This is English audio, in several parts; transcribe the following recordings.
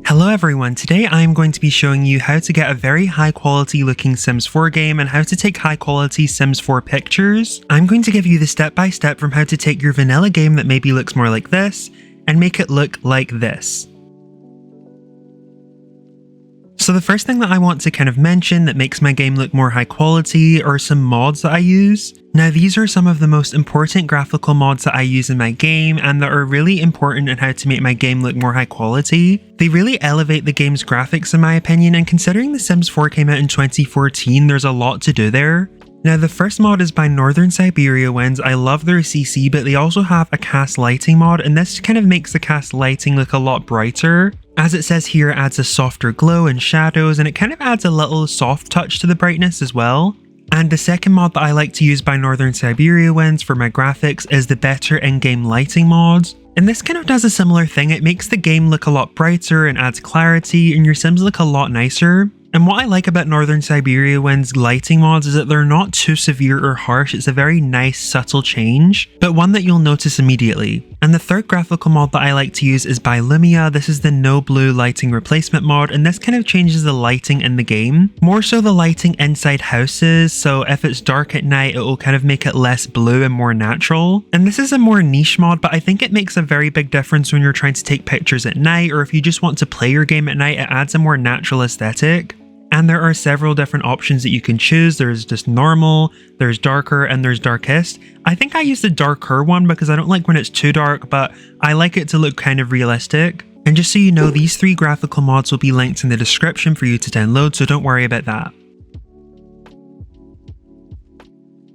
Hello everyone, today I'm going to be showing you how to get a very high quality looking Sims 4 game and how to take high quality Sims 4 pictures. I'm going to give you the step by step from how to take your vanilla game that maybe looks more like this and make it look like this. So the first thing that I want to kind of mention that makes my game look more high quality are some mods that I use. Now these are some of the most important graphical mods that I use in my game and that are really important in how to make my game look more high quality. They really elevate the game's graphics in my opinion, and considering The Sims 4 came out in 2014, there's a lot to do there. Now the first mod is by Northern Siberia Winds. I love their CC, but they also have a cast lighting mod, and this kind of makes the cast lighting look a lot brighter. As it says here, it adds a softer glow and shadows, and it kind of adds a little soft touch to the brightness as well. And the second mod that I like to use by Northern Siberia Winds for my graphics is the Better In-Game Lighting mod. And this kind of does a similar thing. It makes the game look a lot brighter and adds clarity, and your Sims look a lot nicer. And what I like about Northern Siberia Winds lighting mods is that they're not too severe or harsh. It's a very nice, subtle change, but one that you'll notice immediately. And the third graphical mod that I like to use is by Lumia. This is the No Blue Lighting Replacement mod, and this kind of changes the lighting in the game. More so the lighting inside houses, so if it's dark at night, it will kind of make it less blue and more natural. And this is a more niche mod, but I think it makes a very big difference when you're trying to take pictures at night, or if you just want to play your game at night, it adds a more natural aesthetic. And there are several different options that you can choose. There's just normal, there's darker, and there's darkest. I think I use the darker one because I don't like when it's too dark, but I like it to look kind of realistic. And just so you know, these three graphical mods will be linked in the description for you to download, so don't worry about that.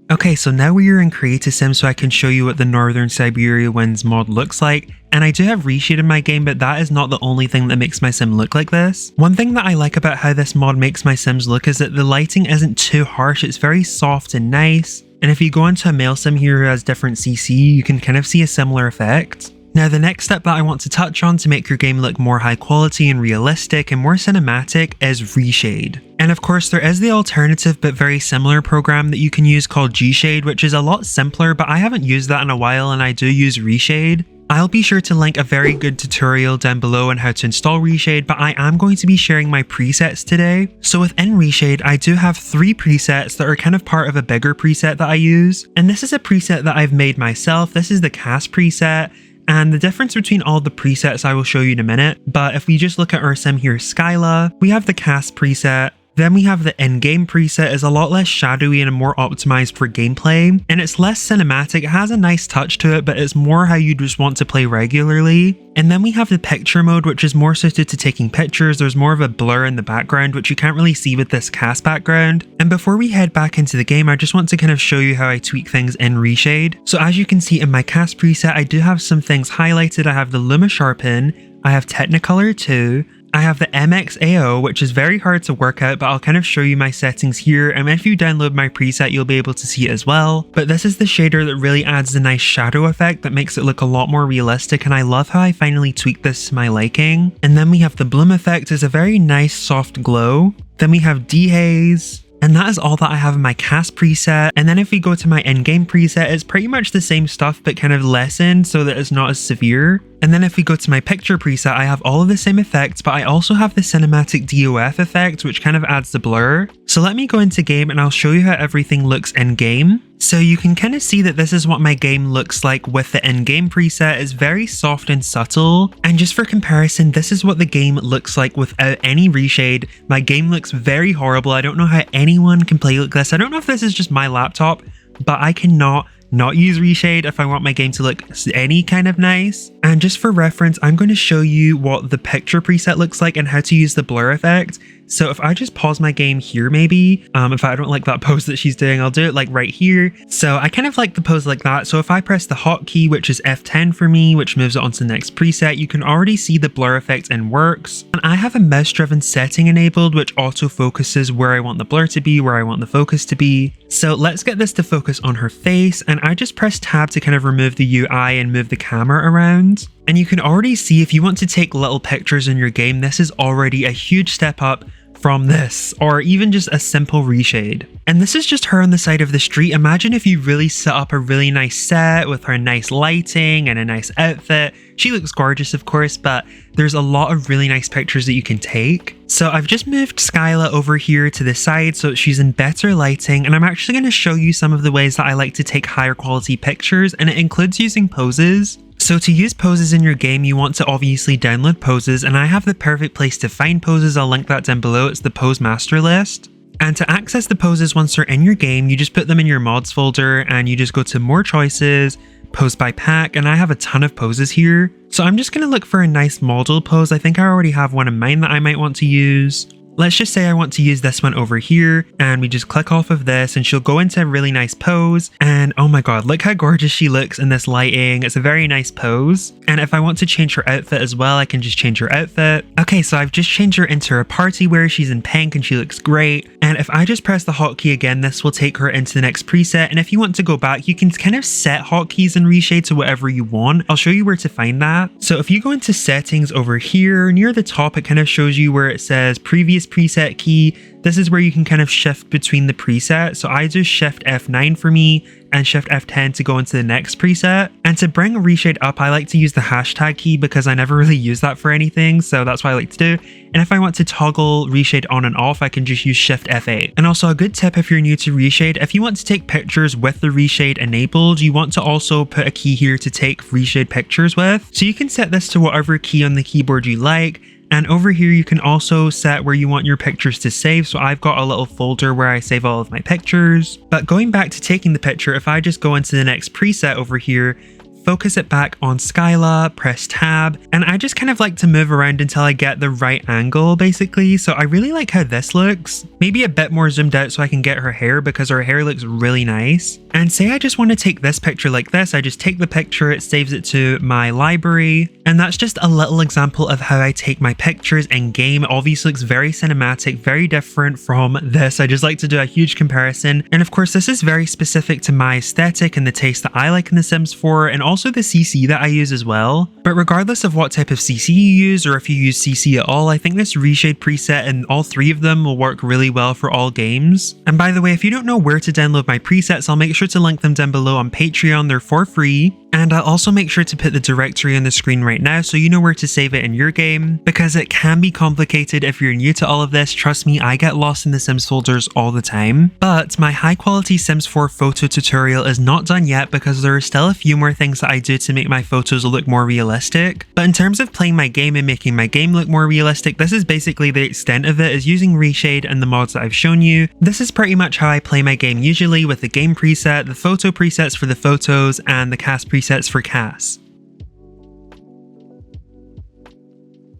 Okay, so now we are in Create a Sim so I can show you what the Northern Siberia Winds mod looks like. And I do have Reshade in my game, but that is not the only thing that makes my sim look like this. One thing that I like about how this mod makes my sims look is that the lighting isn't too harsh, it's very soft and nice. And if you go into a male sim here who has different CC, you can kind of see a similar effect. Now the next step that I want to touch on to make your game look more high quality and realistic and more cinematic is Reshade. And of course there is the alternative but very similar program that you can use called Gshade, which is a lot simpler, but I haven't used that in a while and I do use Reshade. I'll be sure to link a very good tutorial down below on how to install Reshade, but I am going to be sharing my presets today. So within Reshade, I do have 3 presets that are kind of part of a bigger preset that I use. And this is a preset that I've made myself. This is the cast preset. And the difference between all the presets I will show you in a minute. But if we just look at our sim here, Skyla, we have the cast preset. Then we have the in-game preset is a lot less shadowy and more optimized for gameplay, and it's less cinematic. It has a nice touch to it, but it's more how you just want to play regularly. And then we have the picture mode, which is more suited to taking pictures. There's more of a blur in the background, which you can't really see with this cast background. And before we head back into the game, I just want to kind of show you how I tweak things in Reshade. So as you can see in my cast preset, I do have some things highlighted. I have the Luma Sharpen, I have Technicolor 2, I have the MXAO, which is very hard to work out, but I'll kind of show you my settings here, and if you download my preset you'll be able to see it as well. But this is the shader that really adds the nice shadow effect that makes it look a lot more realistic, and I love how I finally tweaked this to my liking. And then we have the bloom effect, is a very nice soft glow. Then we have dehaze. And that is all that I have in my cast preset. And then if we go to my in-game preset, it's pretty much the same stuff but kind of lessened so that it's not as severe. And then if we go to my picture preset, I have all of the same effects, but I also have the cinematic DOF effect, which kind of adds the blur. So let me go into game and I'll show you how everything looks in game. So you can kind of see that this is what my game looks like with the in-game preset. It's very soft and subtle. And just for comparison, this is what the game looks like without any reshade. My game looks very horrible. I don't know how anyone can play like this. I don't know if this is just my laptop, but I cannot not use Reshade if I want my game to look any kind of nice. And just for reference, I'm going to show you what the picture preset looks like and how to use the blur effect. So if I just pause my game here, maybe, if I don't like that pose that she's doing, I'll do it like right here. So I kind of like the pose like that. So if I press the hotkey, which is F10 for me, which moves it on to the next preset, you can already see the blur effect in works. And I have a mouse driven setting enabled, which auto focuses where I want the blur to be, where I want the focus to be. So let's get this to focus on her face. And I just press tab to kind of remove the UI and move the camera around. And you can already see if you want to take little pictures in your game, this is already a huge step up from this, or even just a simple reshade. And this is just her on the side of the street. Imagine if you really set up a really nice set with her nice lighting and a nice outfit. She looks gorgeous, of course, but there's a lot of really nice pictures that you can take. So I've just moved Skyla over here to the side so she's in better lighting, and I'm actually going to show you some of the ways that I like to take higher quality pictures, and it includes using poses. So to use poses in your game, you want to obviously download poses, and I have the perfect place to find poses. I'll link that down below. It's the pose master list. And to access the poses once they're in your game, you just put them in your mods folder and you just go to more choices, pose by pack, and I have a ton of poses here. So I'm just going to look for a nice model pose. I think I already have one in mind that I might want to use. Let's just say I want to use this one over here, and we just click off of this and she'll go into a really nice pose. And oh my god, look how gorgeous she looks in this lighting. It's a very nice pose. And if I want to change her outfit as well, I can just change her outfit. Okay, so I've just changed her into a party wear. She's in pink and she looks great. And if I just press the hotkey again, this will take her into the next preset. And if you want to go back, you can kind of set hotkeys and reshade to whatever you want. I'll show you where to find that. So if you go into settings over here, near the top, it kind of shows you where it says previous preset key. This is where you can kind of shift between the presets. So I do Shift F9 for me and Shift F10 to go into the next preset. And to bring a reshade up, I like to use the hashtag key because I never really use that for anything. So that's what I like to do. And if I want to toggle reshade on and off, I can just use Shift F8. And also a good tip if you're new to reshade, if you want to take pictures with the reshade enabled, you want to also put a key here to take reshade pictures with. So you can set this to whatever key on the keyboard you like. And over here, you can also set where you want your pictures to save. So I've got a little folder where I save all of my pictures. But going back to taking the picture, if I just go into the next preset over here, focus it back on Skyla, press tab, and I just kind of like to move around until I get the right angle basically. So I really like how this looks. Maybe a bit more zoomed out so I can get her hair because her hair looks really nice. And say I just want to take this picture like this, I just take the picture, it saves it to my library. And that's just a little example of how I take my pictures in game. It obviously looks very cinematic, very different from this. I just like to do a huge comparison. And of course, this is very specific to my aesthetic and the taste that I like in The Sims 4 and also the CC that I use as well. But regardless of what type of CC you use or if you use CC at all, I think this reshade preset and all three of them will work really well for all games. And by the way, if you don't know where to download my presets, I'll make sure to link them down below on Patreon. They're for free. And I'll also make sure to put the directory on the screen right now so you know where to save it in your game, because it can be complicated if you're new to all of this. Trust me, I get lost in the Sims folders all the time. But my high quality Sims 4 photo tutorial is not done yet because there are still a few more things that I do to make my photos look more realistic. But in terms of playing my game and making my game look more realistic, this is basically the extent of it, is using Reshade and the mods that I've shown you. This is pretty much how I play my game usually, with the game preset, the photo presets for the photos, and the cast presets for Cass.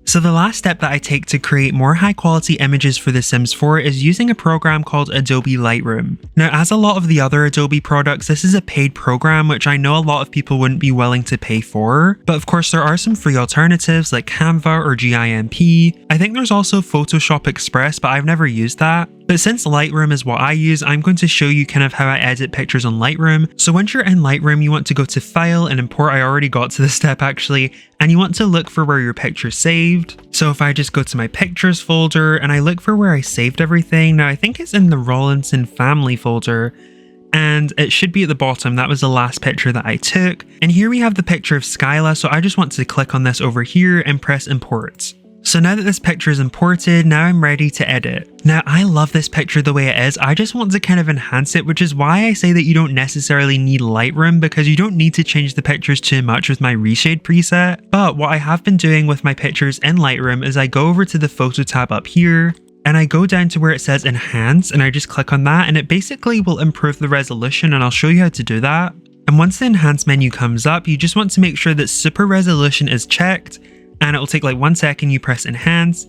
So the last step that I take to create more high quality images for The Sims 4 is using a program called Adobe Lightroom. Now, as a lot of the other Adobe products, this is a paid program, which I know a lot of people wouldn't be willing to pay for. But of course, there are some free alternatives like Canva or GIMP. I think there's also Photoshop Express, but I've never used that. But since Lightroom is what I use, I'm going to show you kind of how I edit pictures on Lightroom. So once you're in Lightroom, you want to go to File and Import. I already got to this step actually. And you want to look for where your picture's saved. So if I just go to my pictures folder and I look for where I saved everything, now I think it's in the Rawlinson family folder. And it should be at the bottom. That was the last picture that I took. And here we have the picture of Skyla. So I just want to click on this over here and press Import. So now that this picture is imported, now I'm ready to edit. Now I love this picture the way it is. I just want to kind of enhance it, which is why I say that you don't necessarily need Lightroom, because you don't need to change the pictures too much with my Reshade preset. But what I have been doing with my pictures in Lightroom is I go over to the photo tab up here, and I go down to where it says enhance, and I just click on that, and it basically will improve the resolution, and I'll show you how to do that. And once the enhance menu comes up, you just want to make sure that super resolution is checked, and it will take like 1 second. You press enhance,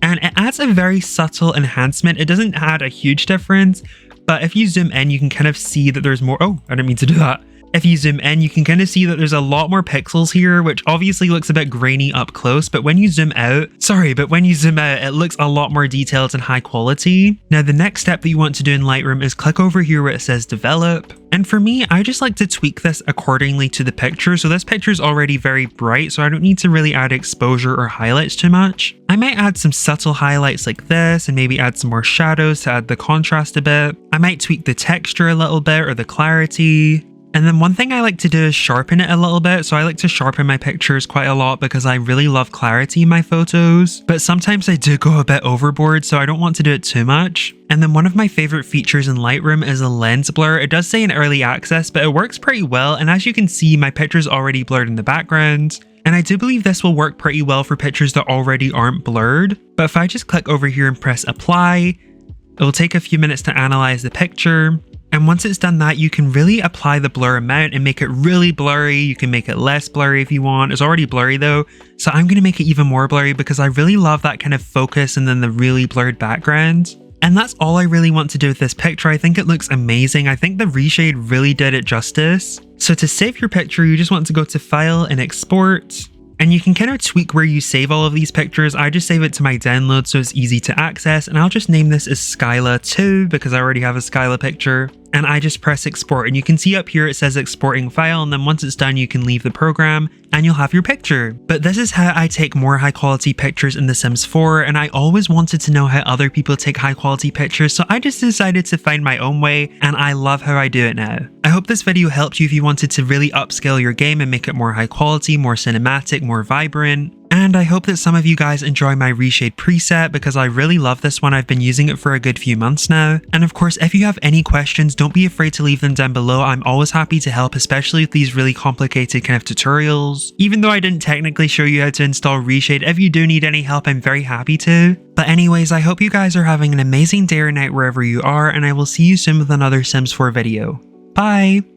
and it adds a very subtle enhancement. It doesn't add a huge difference, but if you zoom in, you can kind of see that there's more. Oh, I didn't mean to do that. If you zoom in, you can kind of see that there's a lot more pixels here, which obviously looks a bit grainy up close, but when you zoom out, it looks a lot more detailed and high quality. Now, the next step that you want to do in Lightroom is click over here where it says develop. And for me, I just like to tweak this accordingly to the picture. So this picture is already very bright, so I don't need to really add exposure or highlights too much. I might add some subtle highlights like this and maybe add some more shadows to add the contrast a bit. I might tweak the texture a little bit or the clarity. And then one thing I like to do is sharpen it a little bit. So I like to sharpen my pictures quite a lot because I really love clarity in my photos. But sometimes I do go a bit overboard, so I don't want to do it too much. And then one of my favorite features in Lightroom is a lens blur. It does say in early access, but it works pretty well. And as you can see, my picture's already blurred in the background. And I do believe this will work pretty well for pictures that already aren't blurred. But if I just click over here and press apply, it will take a few minutes to analyze the picture. And once it's done that, you can really apply the blur amount and make it really blurry. You can make it less blurry if you want. It's already blurry though, so I'm going to make it even more blurry because I really love that kind of focus and then the really blurred background. And that's all I really want to do with this picture. I think it looks amazing. I think the reshade really did it justice. So to save your picture, you just want to go to File and Export. And you can kind of tweak where you save all of these pictures. I just save it to my download so it's easy to access, and I'll just name this as Skyla 2 because I already have a Skyla picture. And I just press export, and you can see up here it says exporting file, and then once it's done you can leave the program and you'll have your picture. But this is how I take more high quality pictures in The Sims 4, and I always wanted to know how other people take high quality pictures, so I just decided to find my own way, and I love how I do it now. I hope this video helped you if you wanted to really upscale your game and make it more high quality, more cinematic, more vibrant. And I hope that some of you guys enjoy my Reshade preset because I really love this one. I've been using it for a good few months now. And of course, if you have any questions, don't be afraid to leave them down below. I'm always happy to help, especially with these really complicated kind of tutorials. Even though I didn't technically show you how to install Reshade, if you do need any help, I'm very happy to. But anyways, I hope you guys are having an amazing day or night wherever you are, and I will see you soon with another Sims 4 video. Bye!